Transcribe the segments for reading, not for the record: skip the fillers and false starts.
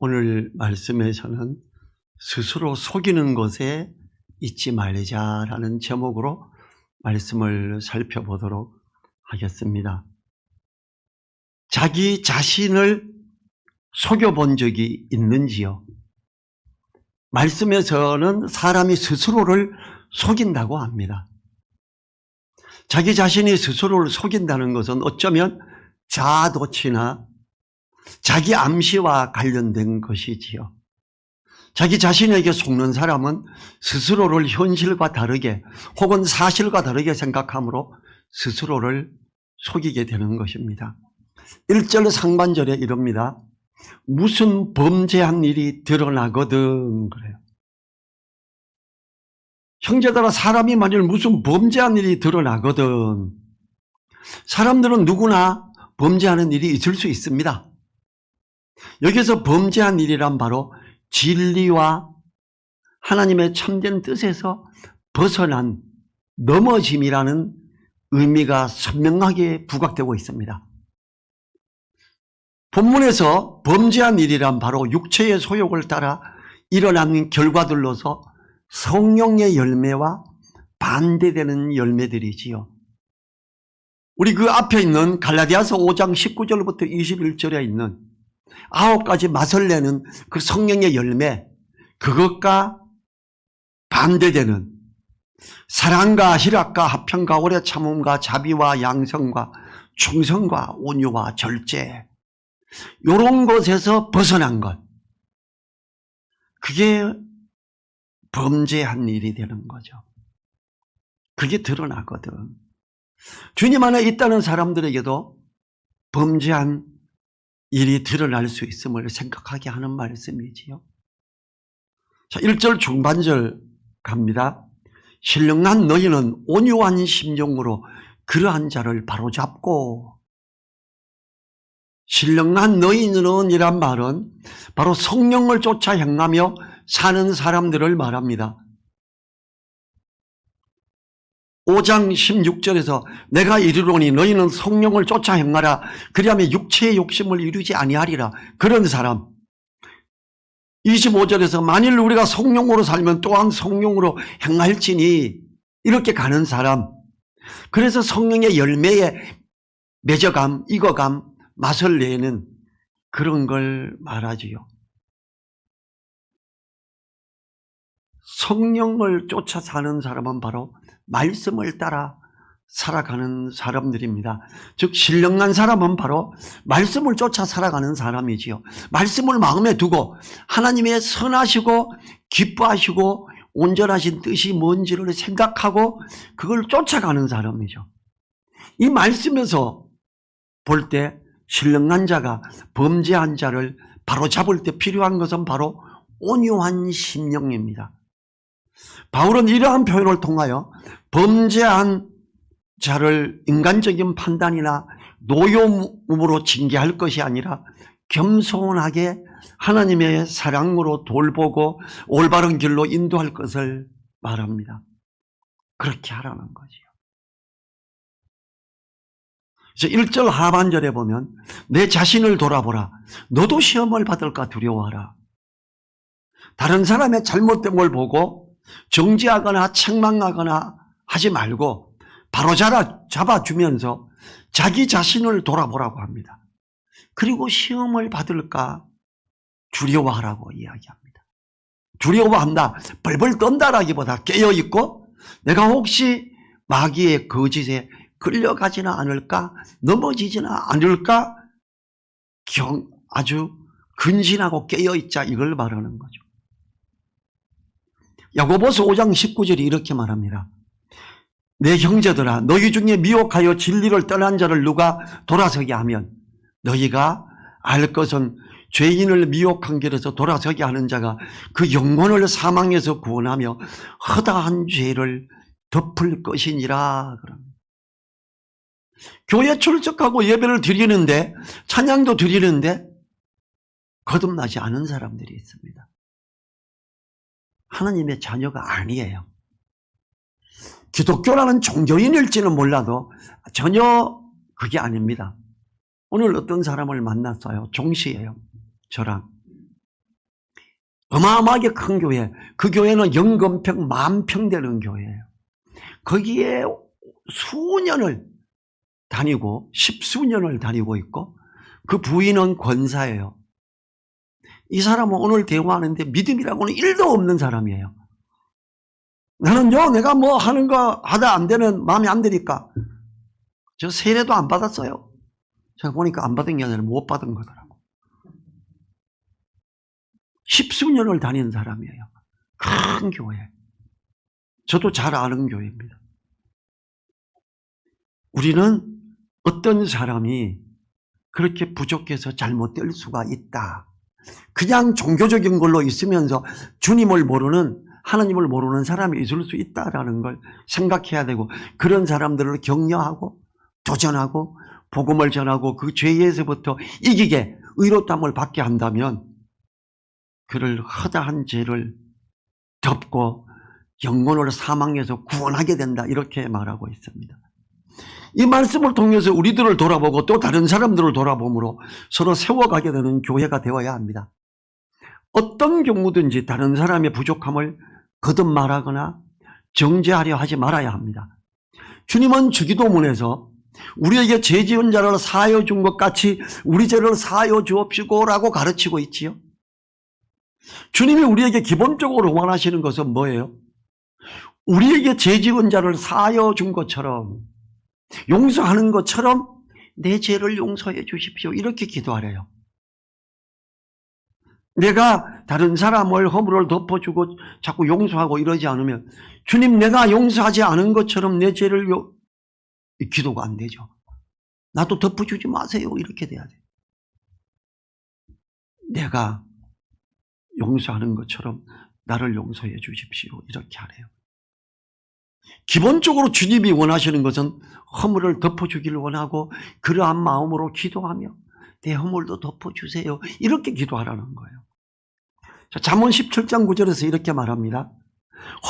오늘 말씀에서는 스스로 속이는 것에 잊지 말자라는 제목으로 말씀을 살펴보도록 하겠습니다. 자기 자신을 속여본 적이 있는지요? 말씀에서는 사람이 스스로를 속인다고 합니다. 자기 자신이 스스로를 속인다는 것은 어쩌면 자아도취나 자기 암시와 관련된 것이지요. 자기 자신에게 속는 사람은 스스로를 현실과 다르게 혹은 사실과 다르게 생각함으로 스스로를 속이게 되는 것입니다. 1절 상반절에 이럽니다. 무슨 범죄한 일이 드러나거든 그래요. 형제들아, 사람이 만일 무슨 범죄한 일이 드러나거든, 사람들은 누구나 범죄하는 일이 있을 수 있습니다. 여기서 범죄한 일이란 바로 진리와 하나님의 참된 뜻에서 벗어난 넘어짐이라는 의미가 선명하게 부각되고 있습니다. 본문에서 범죄한 일이란 바로 육체의 소욕을 따라 일어난 결과들로서 성령의 열매와 반대되는 열매들이지요. 우리 그 앞에 있는 갈라디아서 5장 19절부터 21절에 있는 9가지 맛을 내는 그 성령의 열매, 그것과 반대되는 사랑과 희락과 화평과 오래 참음과 자비와 양성과 충성과 온유와 절제, 이런 것에서 벗어난 것, 그게 범죄한 일이 되는 거죠. 그게 드러나거든. 주님 안에 있다는 사람들에게도 범죄한 일이 드러날 수 있음을 생각하게 하는 말씀이지요. 자, 1절 중반절 갑니다. 신령한 너희는 온유한 심령으로 그러한 자를 바로잡고, 신령한 너희는 이란 말은 바로 성령을 쫓아 행하며 사는 사람들을 말합니다. 5장 16절에서 내가 이르노니 너희는 성령을 쫓아 행하라. 그리하면 육체의 욕심을 이루지 아니하리라. 그런 사람. 25절에서 만일 우리가 성령으로 살면 또한 성령으로 행할지니, 이렇게 가는 사람. 그래서 성령의 열매에 맺어감, 익어감, 맛을 내는 그런 걸 말하지요. 성령을 쫓아 사는 사람은 바로 말씀을 따라 살아가는 사람들입니다. 즉 신령한 사람은 바로 말씀을 쫓아 살아가는 사람이지요. 말씀을 마음에 두고 하나님의 선하시고 기뻐하시고 온전하신 뜻이 뭔지를 생각하고 그걸 쫓아가는 사람이죠. 이 말씀에서 볼 때 신령한 자가 범죄한 자를 바로잡을 때 필요한 것은 바로 온유한 심령입니다. 바울은 이러한 표현을 통하여 범죄한 자를 인간적인 판단이나 노여움으로 징계할 것이 아니라 겸손하게 하나님의 사랑으로 돌보고 올바른 길로 인도할 것을 말합니다. 그렇게 하라는 거지요. 1절 하반절에 보면 내 자신을 돌아보라. 너도 시험을 받을까 두려워하라. 다른 사람의 잘못된 걸 보고 정죄하거나 책망하거나 하지 말고 바로 잡아주면서 자기 자신을 돌아보라고 합니다. 그리고 시험을 받을까 두려워하라고 이야기합니다. 두려워한다, 벌벌 떤다라기보다 깨어있고 내가 혹시 마귀의 거짓에 끌려가지는 않을까, 넘어지지는 않을까, 아주 근신하고 깨어있자, 이걸 말하는 거죠. 야고보서 5장 19절이 이렇게 말합니다. 내 형제들아, 너희 중에 미혹하여 진리를 떠난 자를 누가 돌아서게 하면 너희가 알 것은 죄인을 미혹한 길에서 돌아서게 하는 자가 그 영혼을 사망에서 구원하며 허다한 죄를 덮을 것이니라. 그럽니다. 교회 출석하고 예배를 드리는데, 찬양도 드리는데 거듭나지 않은 사람들이 있습니다. 하나님의 자녀가 아니에요. 기독교라는 종교인일지는 몰라도 전혀 그게 아닙니다. 오늘 어떤 사람을 만났어요. 종씨예요. 저랑. 어마어마하게 큰 교회, 그 교회는 영건평 10,000평 되는 교회예요. 거기에 수년을 다니고 10수년을 다니고 있고 그 부인은 권사예요. 이 사람은 오늘 대화하는데 믿음이라고는 1도 없는 사람이에요. 나는요, 내가 뭐 하는 거 하다 안 되면 마음에 안 드니까 저 세례도 안 받았어요. 제가 보니까 안 받은 게 아니라 못 받은 거더라고. 10수년을 다니는 사람이에요. 큰 교회. 저도 잘 아는 교회입니다. 우리는 어떤 사람이 그렇게 부족해서 잘못될 수가 있다. 그냥 종교적인 걸로 있으면서 주님을 모르는, 하나님을 모르는 사람이 있을 수 있다라는 걸 생각해야 되고, 그런 사람들을 격려하고 도전하고 복음을 전하고 그 죄에서부터 이기게 의롭다함을 받게 한다면 그를 허다한 죄를 덮고 영혼을 사망에서 구원하게 된다, 이렇게 말하고 있습니다. 이 말씀을 통해서 우리들을 돌아보고 또 다른 사람들을 돌아보므로 서로 세워가게 되는 교회가 되어야 합니다. 어떤 경우든지 다른 사람의 부족함을 거듭 말하거나 정죄하려 하지 말아야 합니다. 주님은 주기도문에서 우리에게 죄 지은 자를 사하여 준 것 같이 우리 죄를 사하여 주옵시고라고 가르치고 있지요. 주님이 우리에게 기본적으로 원하시는 것은 뭐예요? 우리에게 죄 지은 자를 사하여 준 것처럼, 용서하는 것처럼 내 죄를 용서해 주십시오, 이렇게 기도하래요. 내가 다른 사람을 허물을 덮어주고 자꾸 용서하고 이러지 않으면, 주님, 내가 용서하지 않은 것처럼 내 죄를 기도가 안 되죠. 나도 덮어주지 마세요, 이렇게 돼야 돼요. 내가 용서하는 것처럼 나를 용서해 주십시오, 이렇게 하래요. 기본적으로 주님이 원하시는 것은 허물을 덮어주기를 원하고, 그러한 마음으로 기도하며 내 허물도 덮어주세요, 이렇게 기도하라는 거예요. 잠언 17장 9절에서 이렇게 말합니다.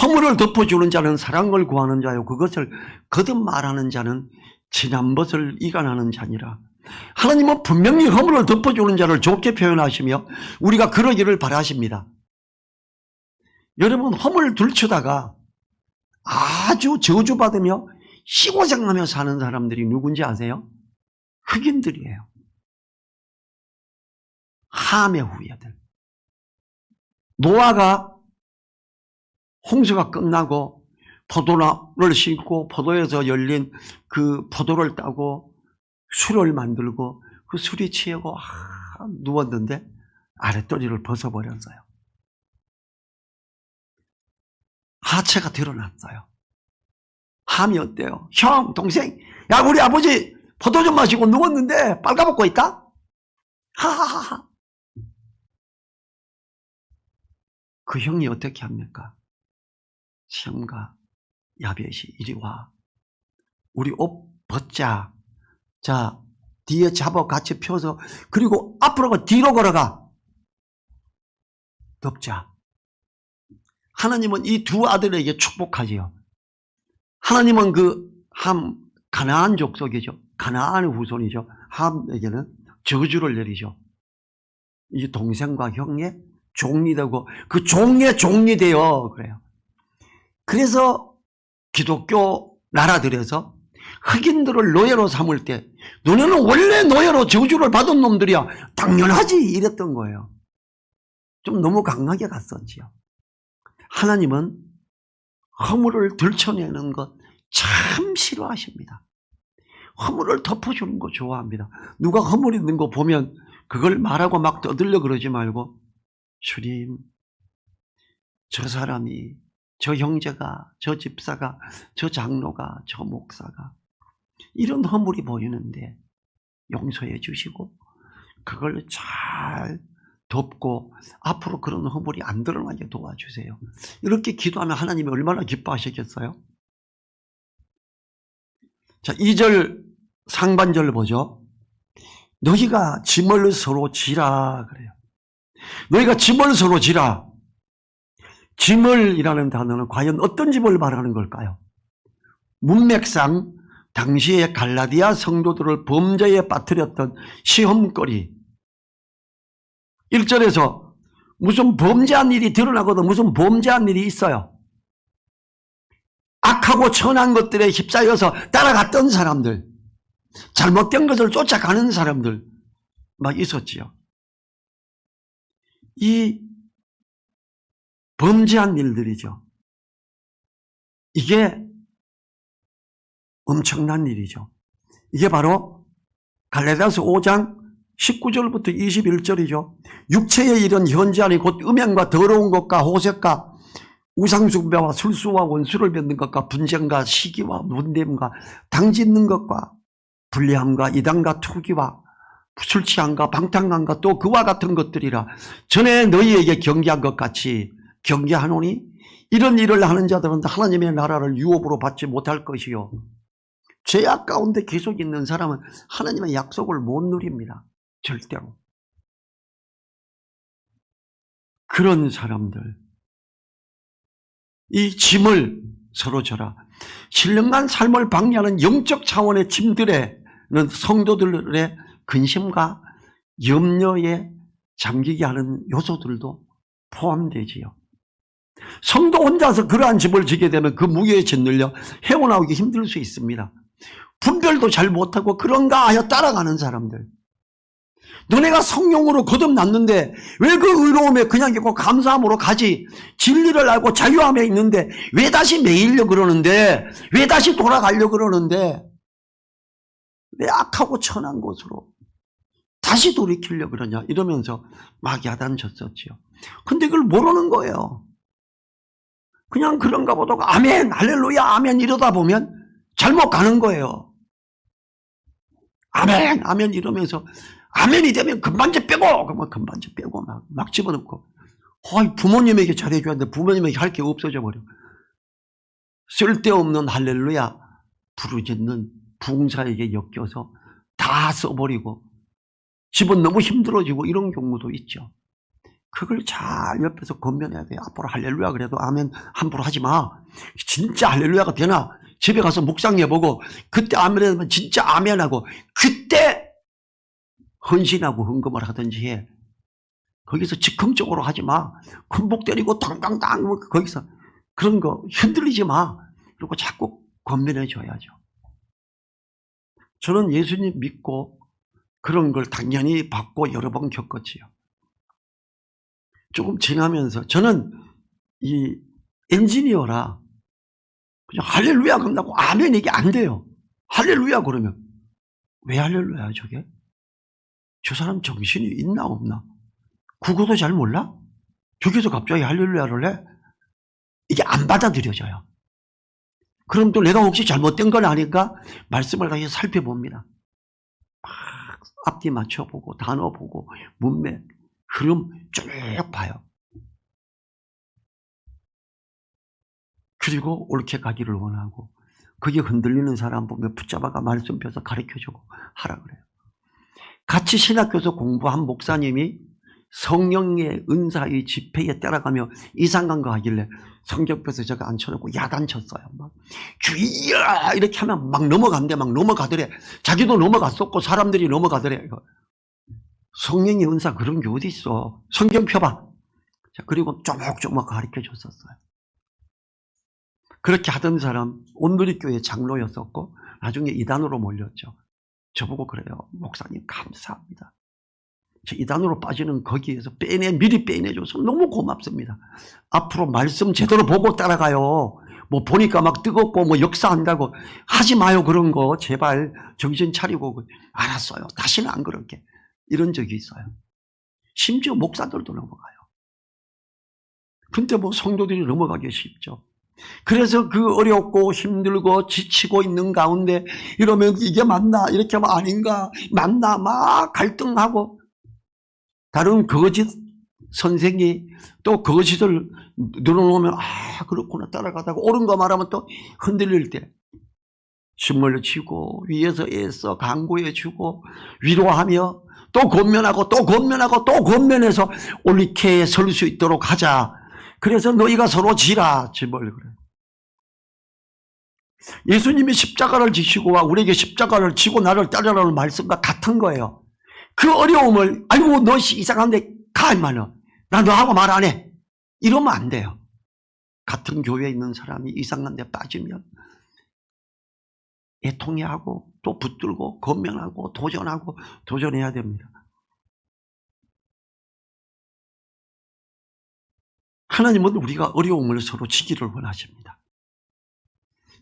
허물을 덮어주는 자는 사랑을 구하는 자요, 그것을 거듭 말하는 자는 지난 것을 이간하는 자니라. 하나님은 분명히 허물을 덮어주는 자를 좋게 표현하시며 우리가 그러기를 바라십니다. 여러분, 허물 들추다가 아주 저주받으며 시고생하며 사는 사람들이 누군지 아세요? 흑인들이에요. 함의 후예들. 노아가 홍수가 끝나고 포도나를 심고 포도에서 열린 그 포도를 따고 술을 만들고 그 술이 취하고 누웠는데 아랫도리를 벗어버렸어요. 하체가 드러났어요. 함이 어때요? 형, 동생, 야, 우리 아버지 포도 좀 마시고 누웠는데 빨가벗고 있다? 하하하하. 그 형이 어떻게 합니까? 시험과 야벳이 이리 와. 우리 옷 벗자. 자, 뒤에 잡아 같이 펴서, 그리고 앞으로 뒤로 걸어가. 덮자. 하나님은 이 두 아들에게 축복하지요. 하나님은 그 가나안 족속이죠. 가나안의 후손이죠. 함에게는 저주를 내리죠. 이 동생과 형의 종이 되고 그 종의 종이 되어 그래요. 그래서 기독교 나라들에서 흑인들을 노예로 삼을 때 너네는 원래 노예로 저주를 받은 놈들이야, 당연하지, 이랬던 거예요. 좀 너무 강하게 갔었지요. 하나님은 허물을 들춰내는 것 참 싫어하십니다. 허물을 덮어주는 거 좋아합니다. 누가 허물 있는 거 보면 그걸 말하고 막 떠들려 그러지 말고, 주님, 저 사람이, 저 형제가, 저 집사가, 저 장로가, 저 목사가 이런 허물이 보이는데 용서해 주시고 그걸 잘 덮고 앞으로 그런 허물이 안 드러나게 도와주세요. 이렇게 기도하면 하나님이 얼마나 기뻐하시겠어요? 자, 2절 상반절 보죠. 너희가 짐을 서로 지라 그래요. 너희가 짐을 서로 지라. 짐을이라는 단어는 과연 어떤 짐을 말하는 걸까요? 문맥상 당시의 갈라디아 성도들을 범죄에 빠뜨렸던 시험거리. 1절에서 무슨 범죄한 일이 드러나거든 무슨 범죄한 일이 있어요. 악하고 천한 것들에 휩싸여서 따라갔던 사람들, 잘못된 것을 쫓아가는 사람들 막 있었지요. 이 범죄한 일들이죠. 이게 엄청난 일이죠. 이게 바로 갈라디아서 5장 19절부터 21절이죠. 육체의 일은 현재 안에 곧 음행과 더러운 것과 호색과 우상숭배와 술수와 원수를 맺는 것과 분쟁과 시기와 문됨과 당짓는 것과 불리함과 이단과 투기와 술 취함과 방탕함과 또 그와 같은 것들이라. 전에 너희에게 경계한 것 같이 경계하노니 이런 일을 하는 자들은 하나님의 나라를 유업으로 받지 못할 것이요. 죄악 가운데 계속 있는 사람은 하나님의 약속을 못 누립니다. 절대로. 그런 사람들, 이 짐을 서로 져라. 신령한 삶을 방해하는 영적 차원의 짐들에는 성도들의 근심과 염려에 잠기게 하는 요소들도 포함되지요. 성도 혼자서 그러한 짐을 지게 되면 그 무게에 짓눌려 헤어나오기 힘들 수 있습니다. 분별도 잘 못하고 그런가 하여 따라가는 사람들. 너네가 성령으로 거듭났는데 왜 그 의로움에 그냥 있고 감사함으로 가지? 진리를 알고 자유함에 있는데 왜 다시 매이려고 그러는데? 왜 다시 돌아가려고 그러는데? 왜 악하고 천한 곳으로 다시 돌이키려고 그러냐? 이러면서 막 야단쳤었지요. 근데 그걸 모르는 거예요. 그냥 그런가 보다가 아멘, 할렐루야, 아멘 이러다 보면 잘못 가는 거예요. 아멘, 아멘 이러면서 아멘이 되면 금반지 빼고, 그러면 금반지 빼고 막 집어넣고, 부모님에게 잘해줘야 하는데 부모님에게 할 게 없어져 버려. 쓸데없는 할렐루야 부르짖는 부흥사에게 엮여서 다 써버리고 집은 너무 힘들어지고 이런 경우도 있죠. 그걸 잘 옆에서 건면해야 돼요. 앞으로 할렐루야 그래도 아멘 함부로 하지 마. 진짜 할렐루야가 되나? 집에 가서 묵상해보고 그때 아멘 하면 진짜 아멘하고 그때 헌신하고 헌금을 하든지 해. 거기서 즉흥적으로 하지 마. 큰복 때리고 당당당 거기서 그런 거 흔들리지 마. 그리고 자꾸 권면해 줘야죠. 저는 예수님 믿고 그런 걸 당연히 받고 여러 번 겪었지요. 조금 지나면서 저는 이 엔지니어라 그냥 할렐루야 그런다고 아멘 이게 안 돼요. 할렐루야 그러면 왜 할렐루야 저게? 저 사람 정신이 있나 없나? 국어도 잘 몰라? 저기서 갑자기 할렐루야를 해? 이게 안 받아들여져요. 그럼 또 내가 혹시 잘못된 건 아닌가? 말씀을 다시 살펴봅니다. 막 앞뒤 맞춰보고 단어 보고 문맥 흐름 쭉 봐요. 그리고 옳게 가기를 원하고 거기에 흔들리는 사람 보면 붙잡아가 말씀 펴서 가르쳐주고 하라 그래요. 같이 신학교에서 공부한 목사님이 성령의 은사의 집회에 따라가며 이상한 거 하길래 성경표에서 제가 앉혀놓고 야단쳤어요. 막 주의야 이렇게 하면 막 넘어간대. 막 넘어가더래. 자기도 넘어갔었고 사람들이 넘어가더래. 성령의 은사 그런 게 어디 있어. 성경 펴봐. 자, 그리고 조목조목 가르쳐 줬었어요. 그렇게 하던 사람 온누리교회 장로였었고 나중에 이단으로 몰렸죠. 저보고 그래요. 목사님 감사합니다. 저 이단으로 빠지는 거기에서 미리 빼내줘서 너무 고맙습니다. 앞으로 말씀 제대로 보고 따라가요. 뭐 보니까 막 뜨겁고 뭐 역사한다고 하지 마요. 그런 거 제발 정신 차리고. 알았어요. 다시는 안 그럴게. 이런 적이 있어요. 심지어 목사들도 넘어가요. 근데 뭐 성도들이 넘어가기 쉽죠. 그래서 그 어렵고 힘들고 지치고 있는 가운데 이러면 이게 맞나 이렇게 하면 아닌가 맞나 막 갈등하고 다른 거짓 선생이 또 거짓을 늘어놓으면 아 그렇구나 따라가다가 옳은 거 말하면 또 흔들릴 때 춤을 치고 위에서 애써 강구해 주고 위로하며 또 권면하고 또 권면하고 또 권면해서 옳게 설 수 있도록 하자. 그래서 너희가 서로 지라 짐을 그래. 예수님이 십자가를 지시고 우리에게 십자가를 지고 나를 따르라는 말씀과 같은 거예요. 그 어려움을 아이고 너 이상한데 가 임마는 나 너하고 말 안 해. 이러면 안 돼요. 같은 교회에 있는 사람이 이상한 데 빠지면 애통해하고 또 붙들고 건면하고 도전하고 도전해야 됩니다. 하나님은 우리가 어려움을 서로 지기를 원하십니다.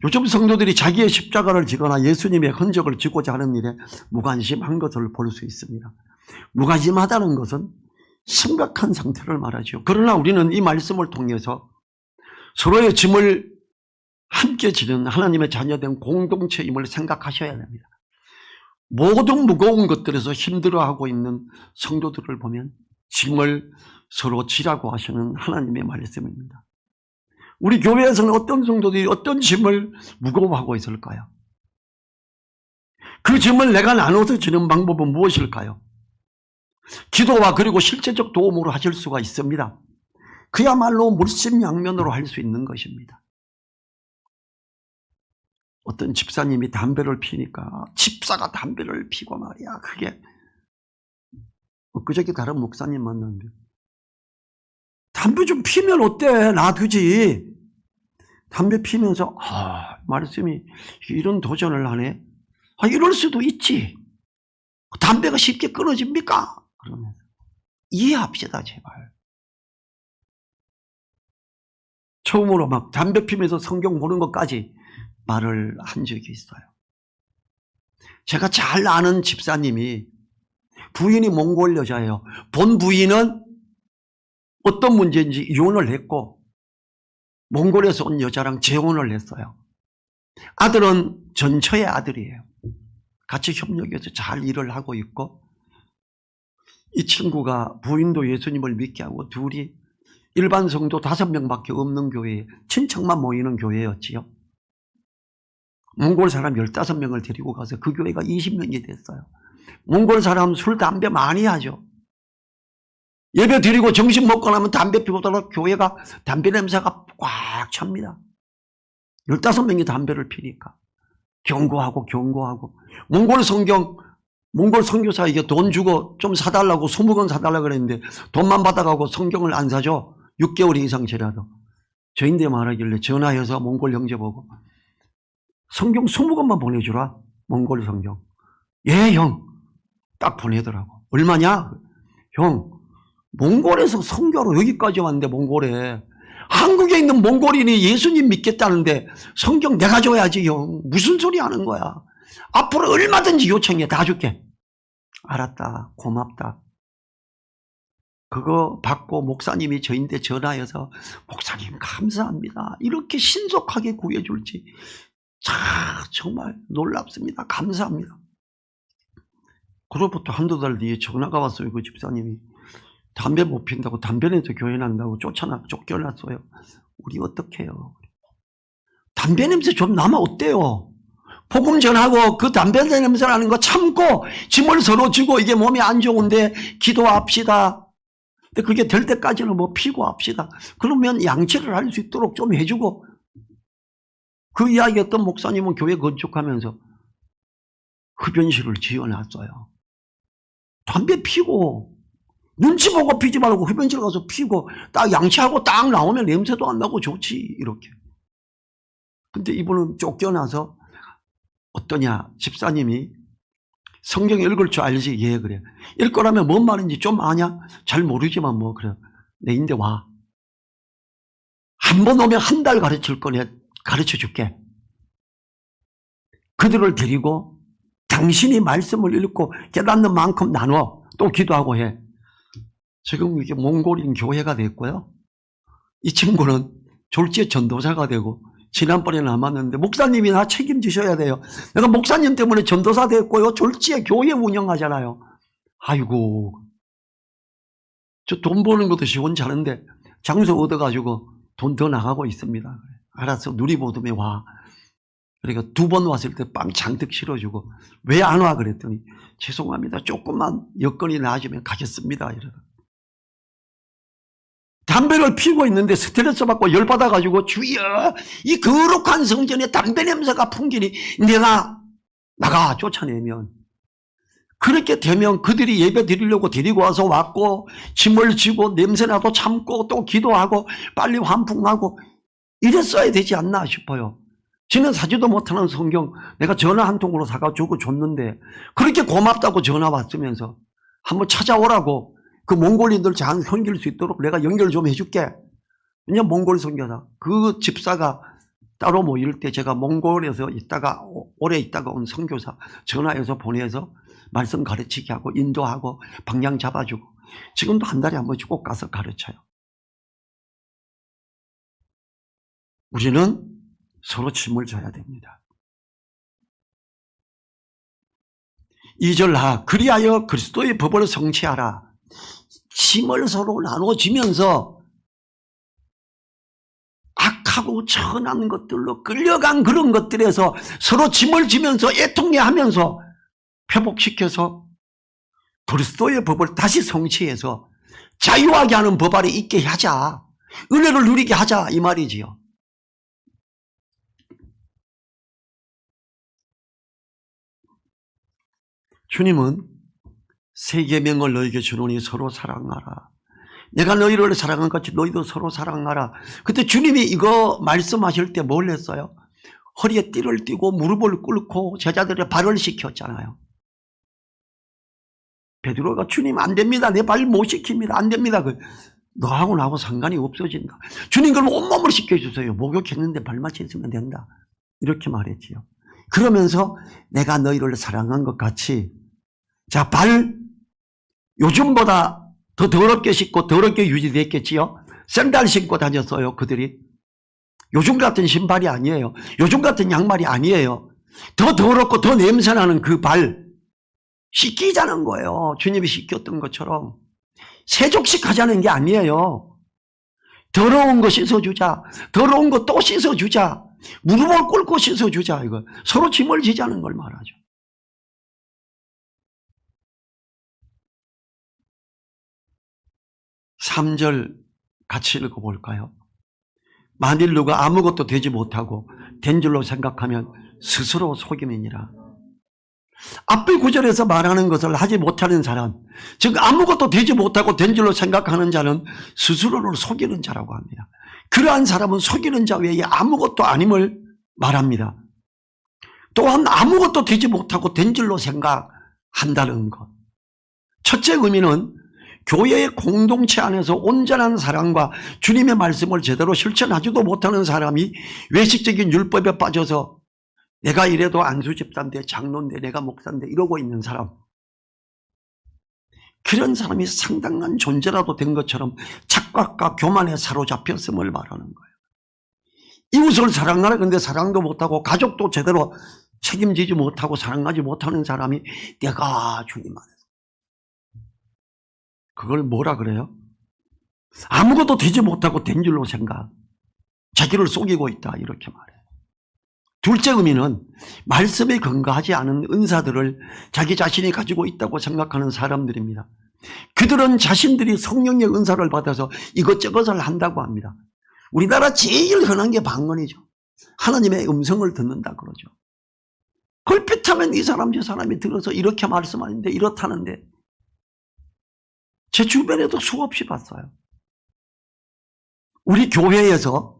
요즘 성도들이 자기의 십자가를 지거나 예수님의 흔적을 지고자 하는 일에 무관심한 것을 볼 수 있습니다. 무관심하다는 것은 심각한 상태를 말하죠. 그러나 우리는 이 말씀을 통해서 서로의 짐을 함께 지는 하나님의 자녀된 공동체임을 생각하셔야 됩니다. 모든 무거운 것들에서 힘들어하고 있는 성도들을 보면 짐을 서로 지라고 하시는 하나님의 말씀입니다. 우리 교회에서는 어떤 성도들이 어떤 짐을 무거워하고 있을까요? 그 짐을 내가 나눠서 지는 방법은 무엇일까요? 기도와 그리고 실제적 도움으로 하실 수가 있습니다. 그야말로 물심양면으로 할 수 있는 것입니다. 어떤 집사님이 담배를 피니까 집사가 담배를 피고 말이야. 그게 엊그저께 다른 목사님 만났는데 담배 좀 피면 어때? 놔두지. 담배 피면서 말씀이 이런 도전을 하네. 이럴 수도 있지. 담배가 쉽게 끊어집니까? 그러면서 이해합시다 제발. 처음으로 막 담배 피면서 성경 보는 것까지 말을 한 적이 있어요. 제가 잘 아는 집사님이 부인이 몽골 여자예요. 본 부인은 어떤 문제인지 이혼을 했고 몽골에서 온 여자랑 재혼을 했어요. 아들은 전처의 아들이에요. 같이 협력해서 잘 일을 하고 있고 이 친구가 부인도 예수님을 믿게 하고 둘이 일반 성도 5명밖에 없는 교회에 친척만 모이는 교회였지요. 몽골 사람 15명을 데리고 가서 그 교회가 20명이 됐어요. 몽골 사람 술, 담배 많이 하죠. 예배 드리고 점심 먹고 나면 담배 피고 돌아 교회가 담배 냄새가 꽉 찹니다. 15명이 담배를 피니까 경고하고 몽골 선교사에게 돈 주고 좀 사달라고 20권 사달라고 그랬는데 돈만 받아가고 성경을 안 사줘. 6개월 이상 지나도. 저인데 말하길래 전화해서 몽골 형제 보고 성경 20권만 보내주라. 몽골 성경. 예, 형. 딱 보내더라고. 얼마냐? 형, 몽골에서 선교로 여기까지 왔는데 몽골에 한국에 있는 몽골인이 예수님 믿겠다는데 성경 내가 줘야지 형. 무슨 소리 하는 거야. 앞으로 얼마든지 요청해. 다 줄게. 알았다. 고맙다. 그거 받고 목사님이 저인데 전화해서 목사님 감사합니다. 이렇게 신속하게 구해줄지 정말 놀랍습니다. 감사합니다. 그로부터 한두 달 뒤에 전화가 왔어요. 그 집사님이 담배 못 핀다고 담배 냄새 교회 난다고 쫓겨났어요. 우리 어떡해요. 담배 냄새 좀 나면 어때요? 복음 전하고 그 담배 냄새 나는 거 참고 짐을 서로 지고 이게 몸이 안 좋은데 기도합시다. 근데 그게 될 때까지는 뭐 피고 합시다. 그러면 양치를 할 수 있도록 좀 해주고 그 이야기했던 목사님은 교회 건축하면서 흡연실을 지어놨어요. 담배 피고 눈치 보고 피지 말고 흡연실 가서 피고 딱 양치하고 딱 나오면 냄새도 안 나고 좋지 이렇게. 근데 이분은 쫓겨나서 어떠냐 집사님이 성경 읽을 줄 알지? 예 그래. 읽거라면 뭔 말인지 좀 아냐? 잘 모르지만 뭐 그래. 내인데 와. 한 번 오면 한 달 가르칠 거네. 가르쳐 줄게. 그들을 데리고 당신이 말씀을 읽고 깨닫는 만큼 나눠. 또 기도하고 해. 지금 이게 몽골인 교회가 됐고요. 이 친구는 졸지에 전도사가 되고 지난번에 남았는데 목사님이 나 책임지셔야 돼요. 내가 목사님 때문에 전도사 됐고요. 졸지에 교회 운영하잖아요. 아이고 저 돈 버는 것도 시원찮은데 장소 얻어가지고 돈 더 나가고 있습니다. 알았어 누리보듬에 와. 그러니까 2번 왔을 때 빵 잔뜩 실어주고 왜 안 와 그랬더니 죄송합니다. 조금만 여건이 나아지면 가겠습니다. 이러다. 담배를 피우고 있는데 스트레스 받고 열받아가지고 주여 이 거룩한 성전에 담배 냄새가 풍기니 내가 나가 쫓아내면 그렇게 되면 그들이 예배 드리려고 데리고 와서 왔고 짐을 지고 냄새나도 참고 또 기도하고 빨리 환풍하고 이랬어야 되지 않나 싶어요. 지는 사지도 못하는 성경 내가 전화 한 통으로 사가지고 줬는데 그렇게 고맙다고 전화 왔으면서 한번 찾아오라고 그 몽골인들 잘 섬길 수 있도록 내가 연결 좀 해줄게. 왜냐면 몽골 선교사 그 집사가 따로 모일 때 제가 몽골에서 있다가 오래 있다가 온 선교사 전화해서 보내서 말씀 가르치게 하고 인도하고 방향 잡아주고 지금도 한 달에 한 번씩 꼭 가서 가르쳐요. 우리는 서로 짐을 져야 됩니다. 2절 하 그리하여 그리스도의 법을 성취하라. 짐을 서로 나눠지면서 악하고 천한 것들로 끌려간 그런 것들에서 서로 짐을 지면서 애통해하면서 회복시켜서 그리스도의 법을 다시 성취해서 자유하게 하는 법 아래 있게 하자. 은혜를 누리게 하자 이 말이지요. 주님은 세 계명을 너희에게 주노니 서로 사랑하라. 내가 너희를 사랑한 것 같이 너희도 서로 사랑하라. 그때 주님이 이거 말씀하실 때 뭘 했어요? 허리에 띠를 띠고 무릎을 꿇고 제자들의 발을 씻겼잖아요. 베드로가 주님 안 됩니다. 내 발 못 씻깁니다. 안 됩니다. 너하고 나하고 상관이 없어진다. 주님 그럼 온몸을 씻겨주세요. 목욕했는데 발만 씻으면 된다. 이렇게 말했지요. 그러면서 내가 너희를 사랑한 것 같이 자, 발 요즘보다 더 더럽게 씻고 더럽게 유지됐겠지요. 샌들 신고 다녔어요. 그들이. 요즘 같은 신발이 아니에요. 요즘 같은 양말이 아니에요. 더 더럽고 더 냄새나는 그 발 씻기자는 거예요. 주님이 씻겼던 것처럼. 세족식 하자는 게 아니에요. 더러운 거 씻어주자. 더러운 거 또 씻어주자. 무릎을 꿇고 씻어주자. 이거 서로 짐을 지자는 걸 말하죠. 3절 같이 읽어볼까요? 만일 누가 아무것도 되지 못하고 된 줄로 생각하면 스스로 속임이니라. 앞의 구절에서 말하는 것을 하지 못하는 사람, 즉 아무것도 되지 못하고 된 줄로 생각하는 자는 스스로를 속이는 자라고 합니다. 그러한 사람은 속이는 자 외에 아무것도 아님을 말합니다. 또한 아무것도 되지 못하고 된 줄로 생각한다는 것. 첫째 의미는 교회의 공동체 안에서 온전한 사랑과 주님의 말씀을 제대로 실천하지도 못하는 사람이 외식적인 율법에 빠져서 내가 이래도 안수 집사인데 장로인데 내가 목사인데 이러고 있는 사람, 그런 사람이 상당한 존재라도 된 것처럼 착각과 교만에 사로잡혔음을 말하는 거예요. 이웃을 사랑하라 근데 사랑도 못하고 가족도 제대로 책임지지 못하고 사랑하지 못하는 사람이 내가 주님 안에서 그걸 뭐라 그래요? 아무것도 되지 못하고 된 줄로 생각, 자기를 속이고 있다 이렇게 말해요. 둘째 의미는 말씀에 근거하지 않은 은사들을 자기 자신이 가지고 있다고 생각하는 사람들입니다. 그들은 자신들이 성령의 은사를 받아서 이것저것을 한다고 합니다. 우리나라 제일 흔한 게 방언이죠. 하나님의 음성을 듣는다 그러죠. 걸핏하면 이 사람 저 사람이 들어서 이렇게 말씀하는데 이렇다는데 제 주변에도 수없이 봤어요. 우리 교회에서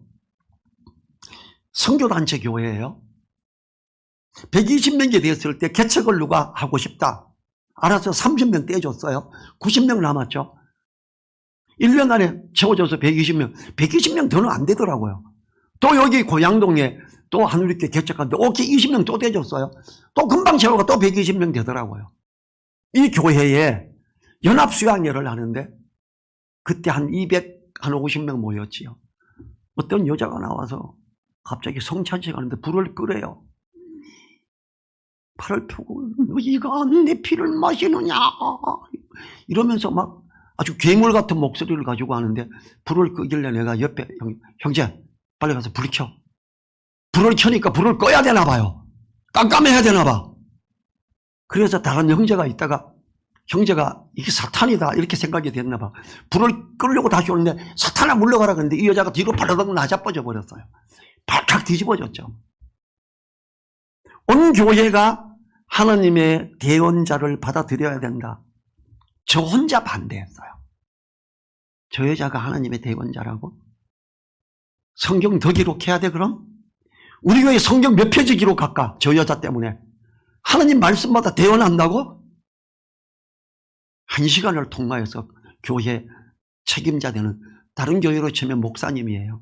선교단체 교회예요. 120명이 됐을 때 개척을 누가 하고 싶다. 알아서 30명 떼줬어요. 90명 남았죠. 1년 안에 채워져서 120명. 120명 더는 안 되더라고요. 또 여기 고양동에 또 하늘교회 개척하는데 오케이 20명 또 떼줬어요. 또 금방 채워가 또 120명 되더라고요. 이 교회에 연합수양회를 하는데 그때 한 250명 모였지요. 어떤 여자가 나와서 갑자기 성찬식 하는데 불을 끄래요. 팔을 펴고 너희가 내 피를 마시느냐 이러면서 막 아주 괴물 같은 목소리를 가지고 하는데 불을 끄길래 내가 옆에 형제 빨리 가서 불 켜. 불을 켜니까 불을 꺼야 되나 봐요. 깜깜해야 되나 봐. 그래서 다른 형제가 있다가 형제가 이게 사탄이다 이렇게 생각이 됐나 봐. 불을 끄려고 다시 오는데 사탄아 물러가라 그랬는데 이 여자가 뒤로 발라당 나자빠져 버렸어요. 발칵 뒤집어졌죠. 온 교회가 하나님의 대언자를 받아들여야 된다. 저 혼자 반대했어요. 저 여자가 하나님의 대언자라고? 성경 더 기록해야 돼 그럼? 우리 교회 성경 몇 페이지 기록할까? 저 여자 때문에. 하나님 말씀마다 대언한다고? 1시간을 통과해서 교회 책임자 되는, 다른 교회로 치면 목사님이에요.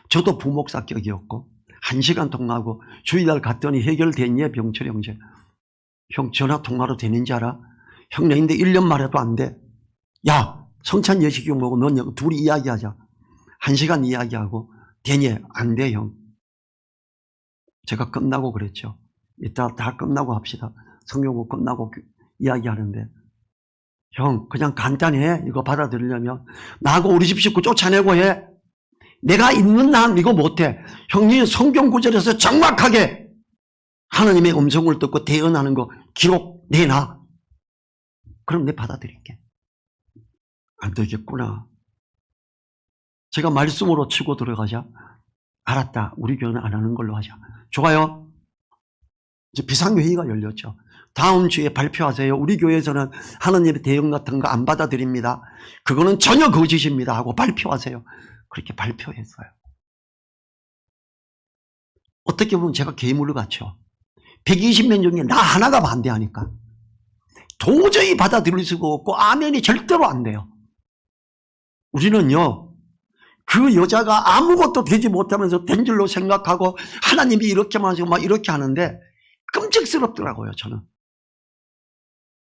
저도 부목사격이었고 1시간 통화하고 주일날 갔더니 해결됐니? 병철 형제. 형 전화 통화로 되는지 알아? 형 내인데 1년 말해도 안 돼. 야 성찬 예식이 뭐고 넌 둘이 이야기하자. 1시간 이야기하고 되니? 안 돼 형. 제가 끝나고 그랬죠. 이따 다 끝나고 합시다. 성경고 끝나고 이야기하는데 형 그냥 간단히 해. 이거 받아들이려면 나하고 우리 집 식구 쫓아내고 해. 내가 있는 한 이거 못해. 형님 성경 구절에서 정확하게 하나님의 음성을 듣고 대언하는 거 기록 내놔. 그럼 내 받아들일게. 안 되겠구나. 제가 말씀으로 치고 들어가자. 알았다. 우리 교회는 안 하는 걸로 하자. 좋아요. 이제 비상회의가 열렸죠. 다음 주에 발표하세요. 우리 교회에서는 하나님의 대응 같은 거 안 받아들입니다. 그거는 전혀 거짓입니다 하고 발표하세요. 그렇게 발표했어요. 어떻게 보면 제가 괴물을 같죠. 120명 중에 나 하나가 반대하니까 도저히 받아들일 수가 없고 아멘이 절대로 안 돼요. 우리는요 그 여자가 아무것도 되지 못하면서 된 줄로 생각하고 하나님이 이렇게만 하시고 막 이렇게 하는데 끔찍스럽더라고요. 저는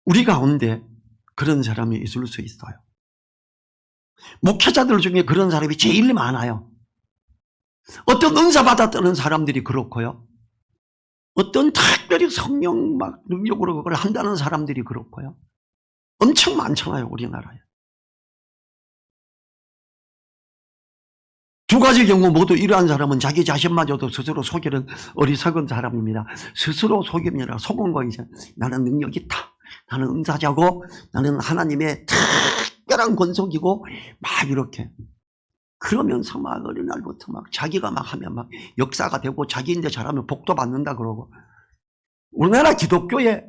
우리 가운데 그런 사람이 있을 수 있어요. 목회자들 중에 그런 사람이 제일 많아요. 어떤 은사 받았다는 사람들이 그렇고요. 어떤 특별히 성령 막 능력으로 그걸 한다는 사람들이 그렇고요. 엄청 많잖아요, 우리나라에. 두 가지 경우 모두 이러한 사람은 자기 자신마저도 스스로 속이는 어리석은 사람입니다. 스스로 속임이라 속은 거 이제 나는 능력이 있다. 나는 은사자고 나는 하나님의 특별한 권속이고 막 이렇게. 그러면서 막 어린날부터 막 자기가 막 하면 막 역사가 되고 자기인데 잘하면 복도 받는다 그러고. 우리나라 기독교의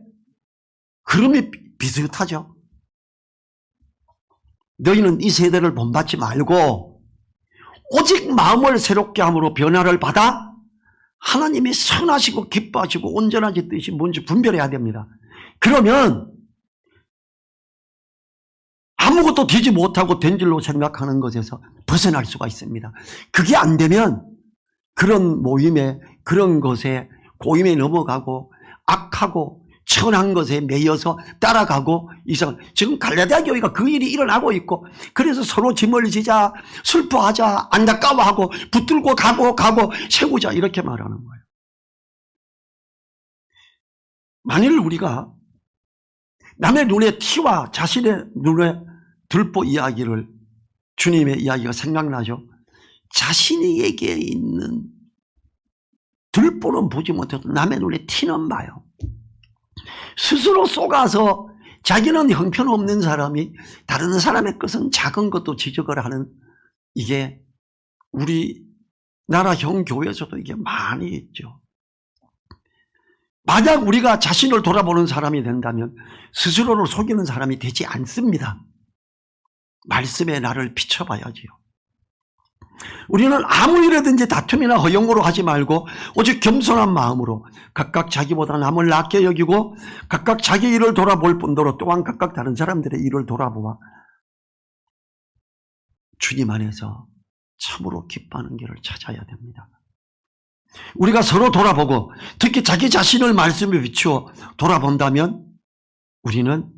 흐름이 비슷하죠. 너희는 이 세대를 본받지 말고 오직 마음을 새롭게 함으로 변화를 받아 하나님이 선하시고 기뻐하시고 온전하신 뜻이 뭔지 분별해야 됩니다. 그러면 아무것도 되지 못하고 된 줄로 생각하는 것에서 벗어날 수가 있습니다. 그게 안 되면 그런 모임에 그런 것에 고임에 넘어가고 악하고 천한 것에 매여서 따라가고 이상. 지금 갈라디아 교회가 그 일이 일어나고 있고 그래서 서로 짐을 지자 슬퍼하자 안타까워하고 붙들고 가고 세우자 이렇게 말하는 거예요. 만일 우리가 남의 눈에 티와 자신의 눈에 들보 이야기를 주님의 이야기가 생각나죠. 자신에게 있는 들보는 보지 못해도 남의 눈에 티는 봐요. 스스로 속아서 자기는 형편없는 사람이 다른 사람의 것은 작은 것도 지적을 하는 이게 우리나라 형교회에서도 이게 많이 있죠. 만약 우리가 자신을 돌아보는 사람이 된다면 스스로를 속이는 사람이 되지 않습니다. 말씀에 나를 비춰봐야지요. 우리는 아무 일이든지 다툼이나 허용으로 하지 말고 오직 겸손한 마음으로 각각 자기보다 남을 낮게 여기고 각각 자기 일을 돌아볼 뿐더러 또한 각각 다른 사람들의 일을 돌아보아 주님 안에서 참으로 기뻐하는 길을 찾아야 됩니다. 우리가 서로 돌아보고 특히 자기 자신을 말씀에 비추어 돌아본다면 우리는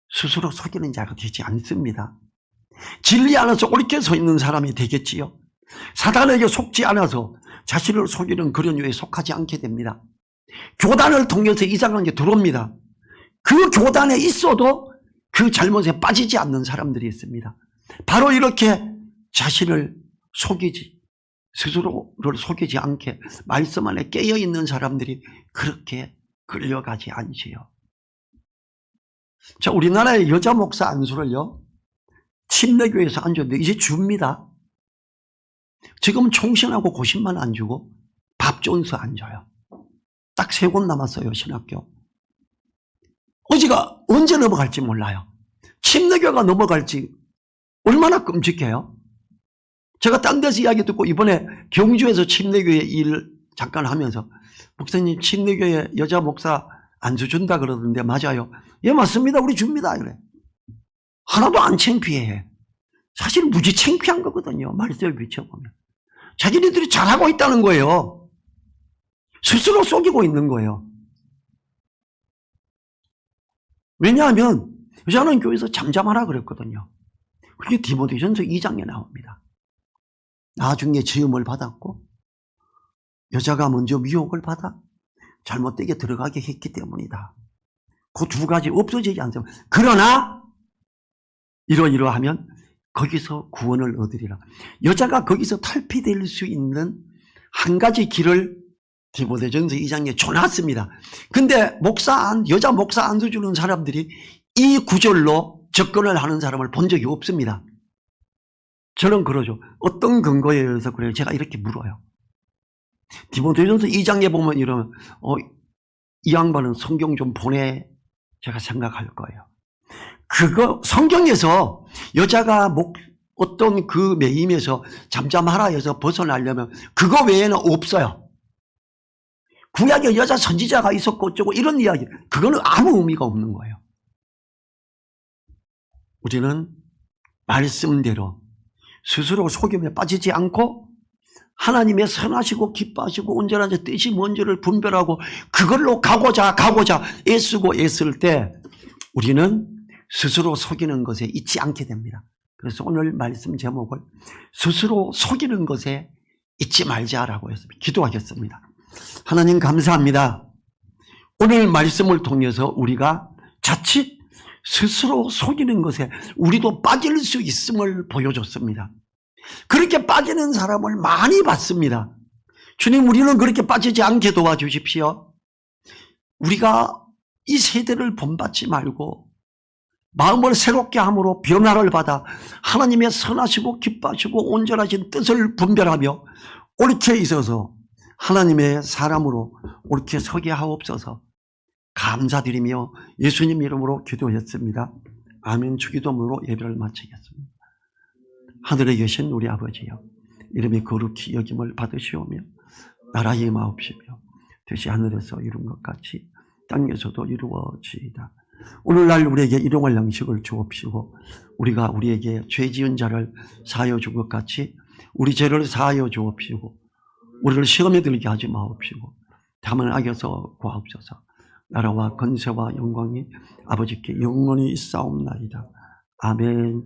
스스로 속이는 자가 되지 않습니다. 진리 안에서 옳게 서 있는 사람이 되겠지요. 사단에게 속지 않아서 자신을 속이는 그런 유에 속하지 않게 됩니다. 교단을 통해서 이상한 게 들어옵니다. 그 교단에 있어도 그 잘못에 빠지지 않는 사람들이 있습니다. 바로 이렇게 자신을 속이지 스스로를 속이지 않게 말씀 안에 깨어있는 사람들이 그렇게 끌려가지 않지요. 자, 우리나라의 여자 목사 안수를요 침례교회에서 안 줬는데 이제 줍니다. 지금 총신하고 고신만 안 주고 밥 존스 안 줘요. 딱 3곳 남았어요. 신학교. 어지가 언제 넘어갈지 몰라요. 침례교가 넘어갈지 얼마나 끔찍해요. 제가 딴 데서 이야기 듣고 이번에 경주에서 침례교회 일 잠깐 하면서 목사님 침례교회 여자 목사 안수 준다 그러던데 맞아요? 예 맞습니다. 우리 줍니다. 그래. 하나도 안 창피해. 사실 무지 창피한 거거든요. 말씀을 비춰보면. 자기네들이 잘하고 있다는 거예요. 스스로 속이고 있는 거예요. 왜냐하면 여자는 교회에서 잠잠하라 그랬거든요. 그게 디모데전서 2장에 나옵니다. 나중에 지음을 받았고 여자가 먼저 미혹을 받아 잘못되게 들어가게 했기 때문이다. 그 두 가지 없어지지 않습니다. 그러나 이러이러하면 거기서 구원을 얻으리라. 여자가 거기서 탈피될 수 있는 한 가지 길을 디모데전서 2장에 줘놨습니다. 근데 여자 목사 안수 주는 사람들이 이 구절로 접근을 하는 사람을 본 적이 없습니다. 저는 그러죠. 어떤 근거에 의해서 그래요? 제가 이렇게 물어요. 디모데전서 2장에 보면 이러면 이 양반은 성경 좀 보내 제가 생각할 거예요. 그거 성경에서 여자가 어떤 그 매임에서 잠잠하라 해서 벗어나려면 그거 외에는 없어요. 구약에 여자 선지자가 있었고 어쩌고 이런 이야기 그거는 아무 의미가 없는 거예요. 우리는 말씀대로 스스로 속임에 빠지지 않고 하나님의 선하시고 기뻐하시고 온전한 뜻이 뭔지를 분별하고 그걸로 가고자 애쓰고 애쓸 때 우리는 스스로 속이는 것에 잊지 않게 됩니다. 그래서 오늘 말씀 제목을 스스로 속이는 것에 잊지 말자라고 했습니다. 기도하겠습니다. 하나님 감사합니다. 오늘 말씀을 통해서 우리가 자칫 스스로 속이는 것에 우리도 빠질 수 있음을 보여줬습니다. 그렇게 빠지는 사람을 많이 봤습니다. 주님 우리는 그렇게 빠지지 않게 도와주십시오. 우리가 이 세대를 본받지 말고 마음을 새롭게 함으로 변화를 받아 하나님의 선하시고 기뻐하시고 온전하신 뜻을 분별하며 옳게 있어서 하나님의 사람으로 옳게 서게 하옵소서. 감사드리며 예수님 이름으로 기도했습니다. 아멘. 주기도문으로 예배를 마치겠습니다. 하늘에 계신 우리 아버지여, 이름이 거룩히 여김을 받으시오며 나라의 임하옵시며 뜻이 하늘에서 이룬 것 같이 땅에서도 이루어지이다. 오늘날 우리에게 일용할 양식을 주옵시고 우리가 우리에게 죄 지은 자를 사하여 준 것 같이 우리 죄를 사하여 주옵시고 우리를 시험에 들게 하지 마옵시고 다만 악에서 구하옵소서. 나라와 권세와 영광이 아버지께 영원히 있사옵나이다. 아멘.